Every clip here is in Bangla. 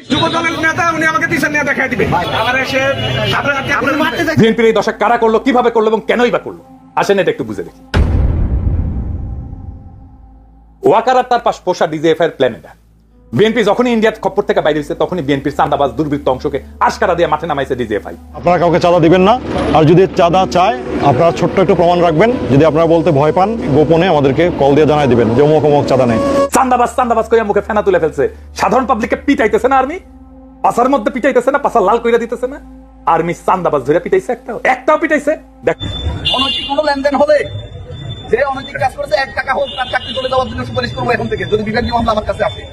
যুবদলের নেতা উনি আমাকে টিচার নিয়ে দেখাই দিবে। আবার এসে বিএনপির এই দশা কারা করলো, কিভাবে করলো এবং কেনই বা করলো, আসেন এটা একটু বুঝে দেখি। ওয়াকার আর তার পাশ পোষা ডিজিএফআই এর প্ল্যান এটা। বিএনপি যখনই ইন্ডিয়ার খপ্পর থেকে বাইরে হয়েছে তখনই বিএনপির চাঁদাবাজ দুর্বৃত্ত অংশকে আশকারা দিয়ে মাঠে নামাইছে ডিজিএফআই। আপনারা কাউকে চাঁদা দিবেন না, আর যদি চাঁদা চায় আপনারা ছোট্ট একটু প্রমাণ রাখবেন। যদি আপনারা বলতে ভয় পান গোপনে আমাদেরকে কল দিয়ে জানাই দিবেন যে অমুক অমুক চাঁদা নেই। চাঁদাবাজ করে মুখে ফেনা তুলে ফেলছে। সাধারণ পাবলিককে পিটাইতেছে না আর্মি, পাশার মধ্যে পিটাইতেছে না, পাশা লাল কইরা দিতেছে না। আর্মি চাঁদাবাজ ধরে পিটাইছে, একটাও পিটাইছে। দেখ অনৈতিক কোনো লেনদেন হলে যে অনৈতিক কাজ করেছে 1 টাকা হোক তার চাকরি চলে যাওয়ার জন্য সুপারিশ করবো এখন থেকে, যদি বিভাগীয় মামলা আমার কাছে আসে।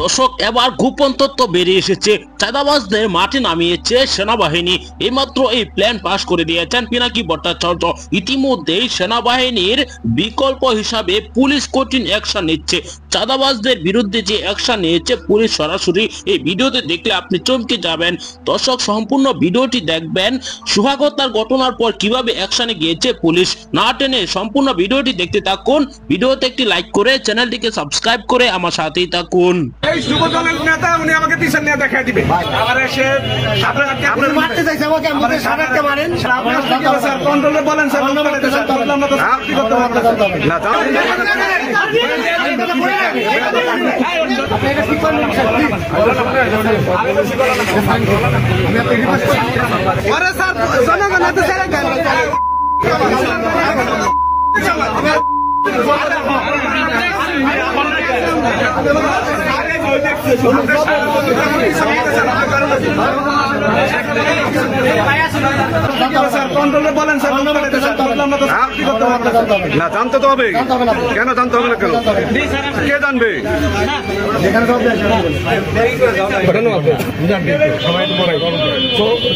দর্শক, এবার গোপন তথ্য বেরিয়ে এসেছে। চাঁদাবাজদের মাঠে নামিয়েছে সেনাবাহিনী। এইমাত্র এই প্ল্যান পাস করে দিয়েছেন পিনাকি ভট্টাচার্য। ইতিমধ্যেই সেনাবাহিনীর বিকল্প হিসাবে পুলিশ কঠিন অ্যাকশন নিচ্ছে। চাঁদাবাজদের বিরুদ্ধে যে অ্যাকশন নিয়েছে পুলিশ সরাসরি এই ভিডিওতে দেখলে আপনি চমকে যাবেন। দর্শক, সম্পূর্ণ ভিডিওটি দেখবেন। সুহাগতার ঘটনার পর কিভাবে অ্যাকশনে গিয়েছে পুলিশ, না টেনে সম্পূর্ণ ভিডিওটি দেখতে থাকুন। ভিডিওতে একটি লাইক করে চ্যানেলটিকে সাবস্ক্রাইব করে আমার সাথেই থাকুন। এই যুবদলের নেতা উনি আমাকে টিচার নিয়ে দেখাই দিবে। আবার এসে আপনার মারতে চাইছে আমাকে, আমাকে সারাতে মারেন। স্যার কন্ট্রোলে বলেন স্যার, আমরা তো কি করতে পারবো না। আরে স্যার জনগণ এত স্যার কন্ট্রোলে বলেন স্যার, না জানতে তো হবে। কেন জানতে হবে না? কেন কে জানবে?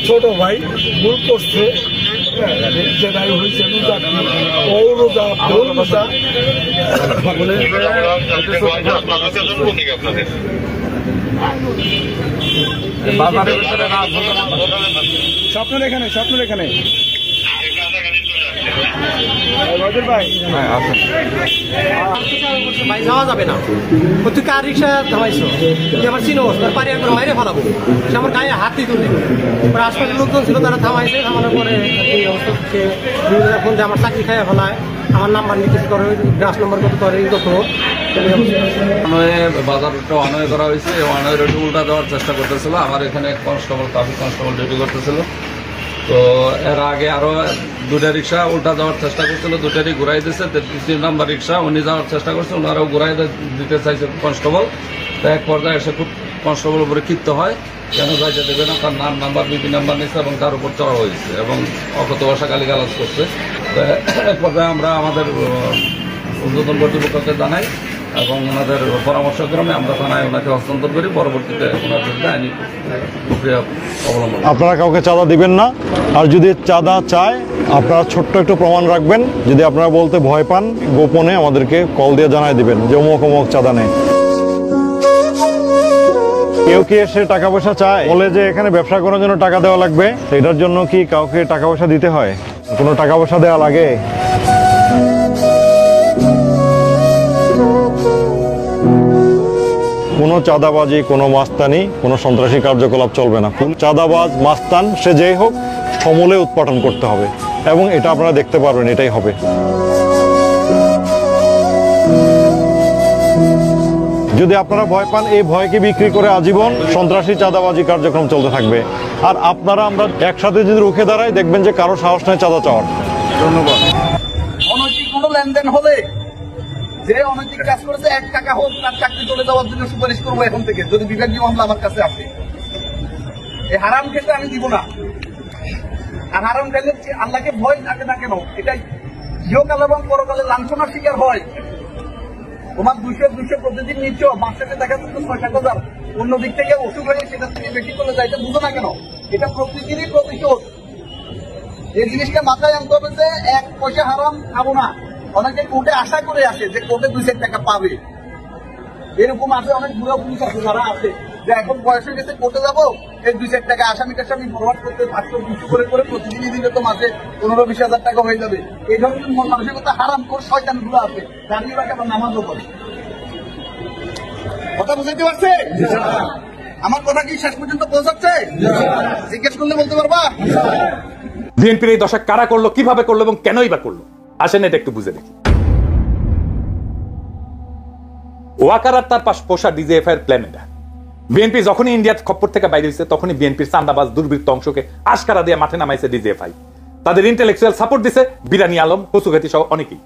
ছোট ভাই ভুল করছে, স্বপ্নের এখানে ভাই যাওয়া যাবে না। তুই কার রিক্সা থামাইছো, তুই আমার চিনো পারি একবার মাইরে ফেলাবো। সে আমার গায়ে হাতই তুলে আশপাশের লোকজন ছিল, তারা থামাইছে। থামানোর পরে এই অবস্থা ফোন দিয়ে আমার চাকরি খাইয়া ফেলায়, আমার নাম্বার নিতে করে, গ্রাস নম্বর কত করে কত। বাজারটা অনয় করা হয়েছে, অনয় রোডে উল্টা দেওয়ার চেষ্টা করতেছিল। আমার এখানে কনস্টেবল, ট্রাফিক কনস্টেবল ডিউটি করতেছিল। তো এর আগে আরো 2টা রিক্সা উল্টা যাওয়ার চেষ্টা করছিল, 2টারই ঘুরাই দিচ্ছে। 3 নম্বর রিক্সা উনি যাওয়ার চেষ্টা করছে, ওনারাও ঘুরাই দিতে চাইছে কনস্টেবল। তো এক পর্যায়ে এসে খুব কনস্টেবল উপরে ক্ষিপ্ত হয়, কেন যাইতে দেবে না, তার নাম্বার বিপি নাম্বার নিচ্ছে এবং তার উপর চড়া হয়েছে এবং অকথ্য ভাষা গালিগালাজ করছে। তো এক পর্যায়ে আমরা আমাদের ঊর্ধ্বতন কর্তৃপক্ষকে জানাই এবং ওনাদের পরামর্শক্রমে আমরা থানায় ওনাকে হস্তান্তর করি। পরবর্তীতে ওনার বিরুদ্ধে আইনি প্রক্রিয়া অবলম্বন। আপনারা কাউকে চাঁদা দিবেন না, আর যদি চাঁদা চায় আপনারা ছোট্ট একটু প্রমাণ রাখবেন। যদি আপনারা বলতে ভয় পান গোপনে আমাদেরকে কল দিয়ে জানাই দিবেন যে অমুক অমুক চাঁদা নেই। কেউ কি এসে টাকা পয়সা চায়, বলে যে এখানে ব্যবসা করার জন্য টাকা দেওয়া লাগবে, এটার জন্য কি কাউকে টাকা পয়সা দিতে হয়? কোনো টাকা পয়সা দেওয়া লাগে? কোনো চাঁদাবাজি, কোনো মাস্তানি, কোনো সন্ত্রাসী কার্যকলাপ চলবে না। চাঁদাবাজ, মাস্তান সে যেই হোক সমূলে উৎপাটন করতে হবে এবং এটা আপনারা দেখতে পারবেন, এটাই হবে। যদি আপনারা ভয় পান, এই ভয়কে বিক্রি করে আজীবন সন্ত্রাসী চাঁদাবাজি কার্যক্রম চলতে থাকবে। আর আপনারা আমরা একসাথে যদি রুখে দাঁড়াই, দেখবেন যে কারো সাহস নেই চাঁদা চাওয়ার। ধন্যবাদ। অনৈতিক কোনো লেনদেন হলে যে অনৈতিক কাজ করেছে 1 টাকা হোক তার চাকরি চলে যাওয়ার জন্য সুপারিশ করবো এখন থেকে, যদি বিভাগীয় মামলা আমার কাছে আসে। এই হারাম খেতে আমি দিব না। আর হারাম খেলে আল্লাহকে ভয় থাকে না কেন, এটাই ইহকাল এবং পরকালে লাঞ্ছনার শিকার হয়। তোমার 200 প্রতিদিন নিচ্ছ, মাসে দেখা যাচ্ছে 6,000, অন্য দিক থেকে অসুখ হয়ে সেটা থেকে বেশি চলে যায়, এটা বুঝো না কেন? এটা প্রকৃতিরই প্রতিশোধ। এই জিনিসটা মাথায় আনতে হবে যে 1 পয়সা হারাম খাবো না। অনেকে কোর্টে আশা করে আসে যে কোর্টে 200 টাকা পাবে, এরকম আছে। অনেক বুড়া পুলিশ আছে যারা আছে যে এখন বয়স হয়ে গেছে কোর্টে যাবো, এই 200 টাকা আসামিটার সামনে ফরওয়ার্ড করতে 500-200 করে প্রতিদিনই দিলে তো মাসে 15-20 হাজার টাকা হয়ে যাবে। এই ধরনের মানসিকতা হারাম করে শয়তান গুলো আছে, দাঁড়িয়ে রাখে আবার নামাজও করে। কথা বুঝতে পারছে? আমার কথা কি শেষ পর্যন্ত পৌঁছাচ্ছে? জিজ্ঞেস করলে বলতে পারবা? বিএনপির এই দশা কারা করলো, কিভাবে করলো এবং কেনই বা করলো, আসেন এটা একটু বুঝে দেখি। ওয়াকার আর তার পাশ পোষা ডিজিএফআই এর প্ল্যান এটা। বিএনপি যখনই ইন্ডিয়ার খপ্পর থেকে বাইরে হয়েছে তখনই বিএনপির চান্দাবাজ দুর্বৃত্ত অংশকে আশকারা দিয়ে মাঠে নামাইছে ডিজিএফআই। তাদের ইন্টেলেকচুয়াল সাপোর্ট দিছে বিরানি আলম, কচুঘাতি সহ অনেকেই,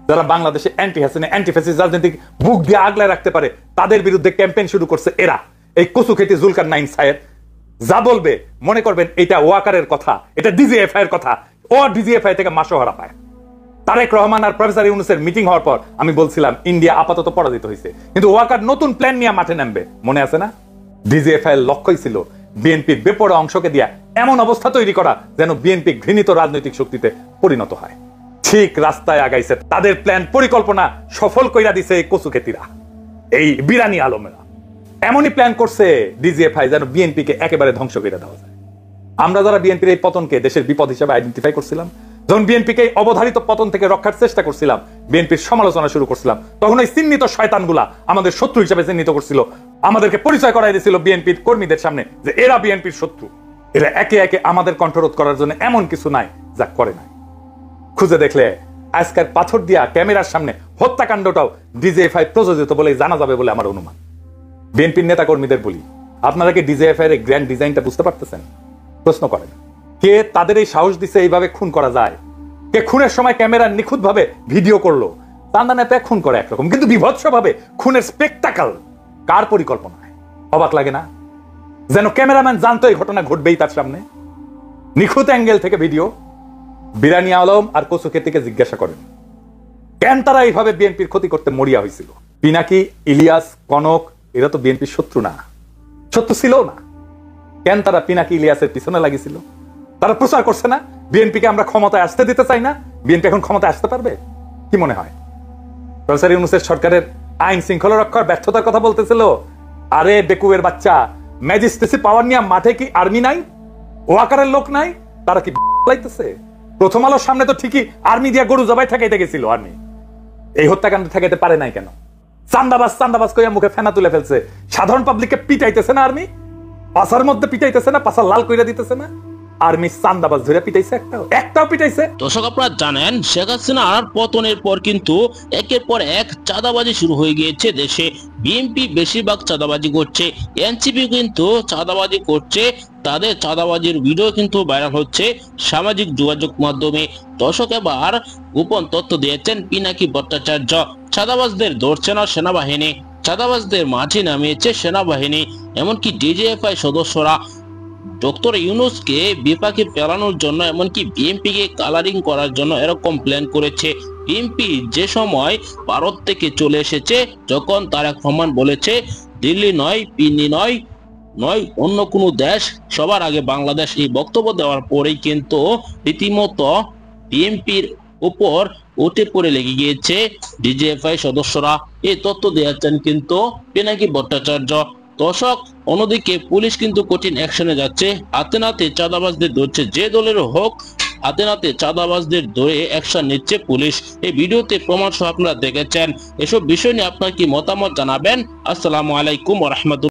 যারা বাংলাদেশে অ্যান্টি হাসিনা অ্যান্টি ফ্যাসিস্ট রাজনীতিক বুক দিয়ে আগলায় রাখতে পারে, তাদের বিরুদ্ধে ক্যাম্পেইন শুরু করছে এরা। এই কচুঘাতি জুলকার নাইন সাহেব যা বলবে মনে করবেন এটা ওয়াকারের কথা, এটা ডিজিএফআই এর কথা। ও ডিজিএফআই থেকে মাসোহারা পায়। তারেক রহমান আর প্রফেসর ইউনূসের মিটিং হওয়ার পর আমি বলছিলাম ইন্ডিয়া আপাতত পরাজিত হয়েছে, কিন্তু ওয়াকার নতুন প্ল্যান নিয়ে মাঠে নামবে, মনে আছে না? ডিজিএফআই এর লক্ষ্যই ছিল বিএনপির বেপরোয়া অংশকে দিয়া এমন অবস্থা তৈরি করা যেন বিএনপি ঘৃণিত রাজনৈতিক শক্তিতে পরিণত হয়। ঠিক রাস্তায় আগাইছে, তাদের প্ল্যান পরিকল্পনা সফল কইরা দিছে এই কচুখেতিরা, এই বিরানি আলমেরা। এমনই প্ল্যান করছে ডিজিএফআই যেন বিএনপি কে একেবারে ধ্বংস করে দেওয়া যায়। আমরা যারা বিএনপির এই পতনকে দেশের বিপদ হিসেবে আইডেন্টিফাই করছিলাম, যখন বিএনপিকে অবধারিত পতন থেকে রক্ষার চেষ্টা করছিলাম, বিএনপির সমালোচনা শুরু করছিলাম, তখন ওই চিহ্নিত শয়তানগুলা আমাদের শত্রু হিসেবে চিহ্নিত করছিল, আমাদেরকে পরিচয় করাই দিয়েছিল বিএনপির কর্মীদের সামনে যে এরা বিএনপির শত্রু। এরা একে একে আমাদের কণ্ঠরোধ করার জন্য এমন কিছু নাই যা করে নাই। খুঁজে দেখলে আজকের পাথর দিয়া ক্যামেরার সামনে হত্যাকাণ্ডটাও ডিজিএফআই প্রযোজিত বলে জানা যাবে বলে আমার অনুমান। বিএনপির নেতা কর্মীদের বলি, আপনারা কি ডিজিএফআই এর গ্র্যান্ড ডিজাইনটা বুঝতে পারতেছেন? প্রশ্ন করেন, কে তাদের এই সাহস দিছে এইভাবে খুন করা যায়? কে খুনের সময় ক্যামেরা নিখুঁত ভাবে ভিডিও করলো? চান্দা নেতা খুন করে একরকম, কিন্তু বিভৎস ভাবে খুনের স্পেকটাকল কার পরিকল্পনায়? অবাক লাগে না? যেন ক্যামেরাম্যান জানতো এই ঘটনা ঘটবেই তার সামনে। নিখুঁত অ্যাঙ্গেল থেকে ভিডিও। বিরানি আলম আর কচুখেতিকে জিজ্ঞাসা করেন কেন তারা এইভাবে বিএনপির ক্ষতি করতে মরিয়া হয়েছিল। পিনাকি, ইলিয়াস, কনক এরা তো বিএনপির শত্রু না, শত্রু ছিল না। কেন তারা পিনাকি ইলিয়াসের পিছনে লাগিয়েছিল? তারা প্রচার করছে না বিএনপিকে আমরা ক্ষমতায় আসতে দিতে চাই না, বিএনপি এখন ক্ষমতায় আসতে পারবে? কি মনে হয়? প্রফেসর ইউনূসের সরকারের আইন শৃঙ্খলা রক্ষার ব্যর্থতার কথা বলতেছিল। আরে বেকুবের বাচ্চা, ম্যাজিস্ট্রেসি পাওয়ার নিয়ে মাঠে কি আর্মি নাই? ওয়াকারের লোক নাই? তারা কি লাইতেছে? প্রথম আলোর সামনে তো ঠিকই আর্মি দিয়ে গরু জবাই ঠেকাইতে গেছিল আর্মি। এই হত্যাকাণ্ড ঠেকাইতে পারে নাই কেন? চান্দাবাজ চান্দাবাজ কইয়া মুখে ফেনা তুলে ফেলছে। সাধারণ পাবলিককে পিটাইতেছে না আর্মি? পাশার মধ্যে পিটাইতেছে না? পাশা লাল কইরা দিতেছে না? আর্মি চান্দাবাজ ধরে পিটাইছে? একটাও পিটাইছে? দর্শক আপনারা জানেন শেখ হাসিনার পতনের পর কিন্তু একের পর এক চাঁদাবাজি শুরু হয়ে গিয়েছে দেশে। বিএনপি বেশিরভাগ চাঁদাবাজি করছে, এনসিপি কিন্তু চাঁদাবাজি করছে, তাদের চাঁদাবাজির ভিডিও কিন্তু ভাইরাল হচ্ছে সামাজিক যোগাযোগ মাধ্যমে। দর্শক এবার গোপন তথ্য দিয়েছেন পিনাকি ভট্টাচার্য। চাঁদাবাজদের ধরছে না সেনাবাহিনী, চাঁদাবাজদের মাঝে নামিয়েছে সেনাবাহিনী, এমনকি ডিজিএফআই সদস্যরা ডক্টর ইউনূসকে বিপাকে ফেলানোর জন্য, এমনকি বিএনপিকে কালারিং করার জন্য এরকম প্ল্যান করেছে। বিএনপি যে সময় ভারত থেকে চলে এসেছে, যখন তারেক রহমান বলেছে দিল্লি নয়, পিন্নি নয়, অন্য কোনো দেশ, সবার আগে বাংলাদেশ, এই বক্তব্য দেওয়ার পরেই কিন্তু রীতিমতো বিএনপির উপর উঠে পড়ে লেগে গিয়েছে ডিজিএফআই সদস্যরা। এই তথ্য দিয়েছেন কিন্তু পিনাকি ভট্টাচার্য। দর্শক অন্যদিকে পুলিশ কিন্তু কঠিন অ্যাকশনে যাচ্ছে, হাতে নাতে চাঁদাবাজদের ধরছে, যে দলের হোক হাতে নাতে চাঁদাবাজদের ধরে অ্যাকশন নিচ্ছে পুলিশ। এই ভিডিওতে প্রমাণ সহ আপনারা দেখেছেন। এসব বিষয় নিয়ে আপনার কি মতামত জানাবেন। আসসালামু আলাইকুম ওয়া রাহমাতুল্লাহ।